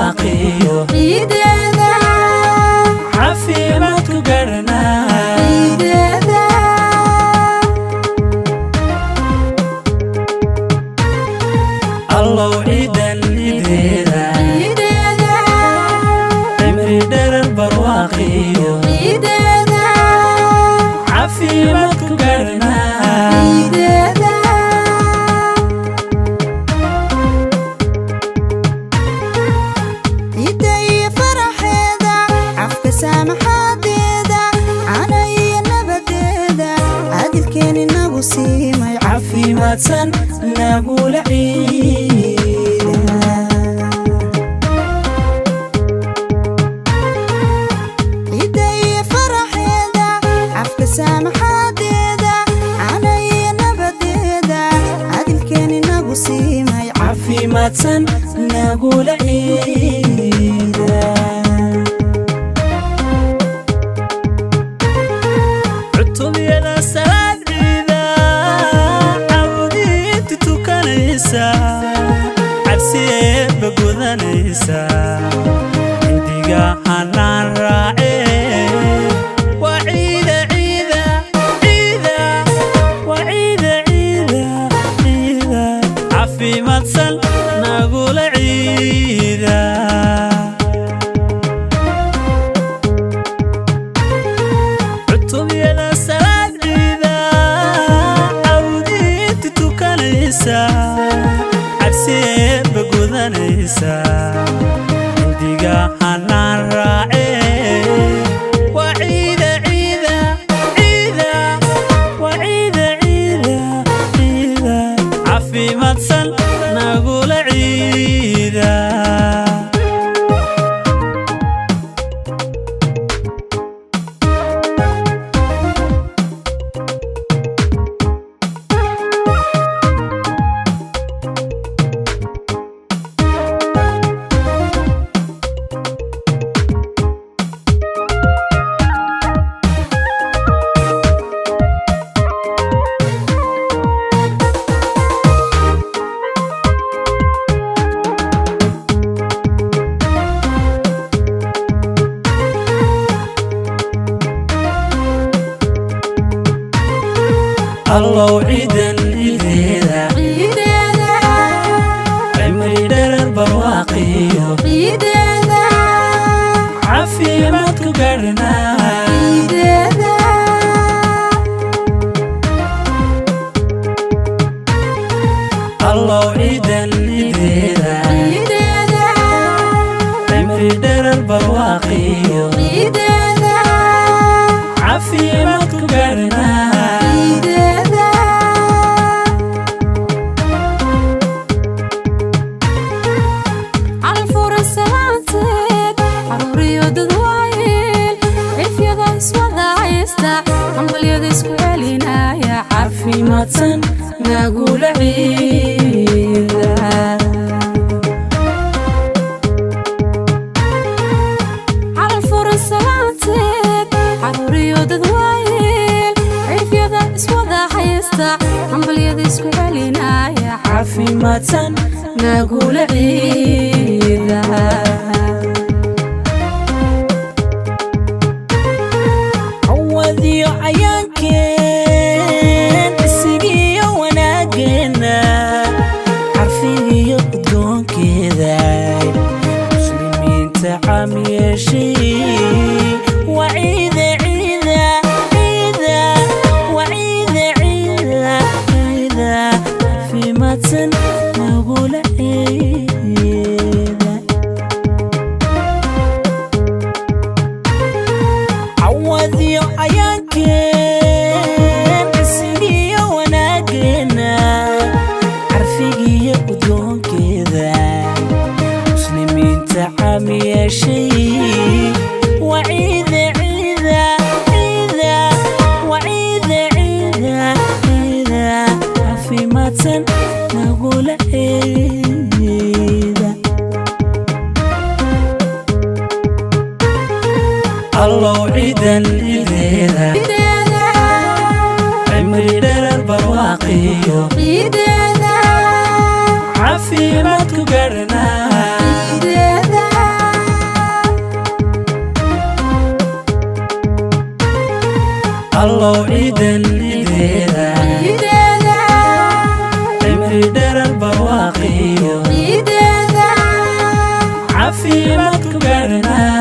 barwaaqeeyo ciideeda caafimaadku garanaa ciideeda allow ciidan ciideeda ciideeda cimri dherer barwaaqeeyo ciideeda caafimaadku garanaa ciideeda ciidda iyo faraxeeda cafka saamaxaadeeda cana iyo nabadeeda caadilkeen inagu siimay caafimaadsan nagula ciida ciidda iyo faraxeeda cafka saamaxaadeeda cana iyo nabadeeda caadilkeen inagu siimay caafimaadsan nagula ciida cutubiyada salaad ciida cabdiinta tukanaysa cabsiyeeba gudanaysa indiga hanaan raace waa ciida ciida ciida waa ciida ciida ciida caafimaadsan nagula ciida cutubiyada salaad ciida cabdiinta tukanaysa cabsiyeeba gudanaysa indiga hanaan raace waa ciida ciida ciida waa ciida ciida ciida caafimaadsan nagula ciida allow ciidan ciideeda ciideeda cimri dherer barwaaqeeyo ciideeda caafimaadku garanaa ciideeda allow ciidan ciideeda ciideeda cimri dherer barwaaqeeyo ciideeda caafimaadku garanaa ciideeda calfuran salaanteed caruuriyo dadwaayeel cifyada iswada haysta hambalyada isku celinaya caafimaadsan nagula ciida calfuran salaanteed caruuriyo dadwaayeel cifyada iswada haysta hambalyada isku celinaya caafimaadsan nagula ciida cawadiyo cayaankeen isigiyo wanaageena carfigiyo udgoonkeeda muslimiinta caam yeeshay waa ciida ciida ciida waa ciida ciida ciida caafimaadsan nagula ciida cawadiyo cayaankeen isigiyo wanaageena carfigiyo udgoonkeeda muslimiinta caam yeeshay waa ciida ciida ciida waa ciida ciida ciida caafimaadsan nagula ciida allow ciidan ciideeda ciideeda cimri dherer barwaaqeeyo ciideeda caafimaadku garanaa ciideeda الله عيدا عيدا عمري دار البواقي عيدا عافية ما تكبرنا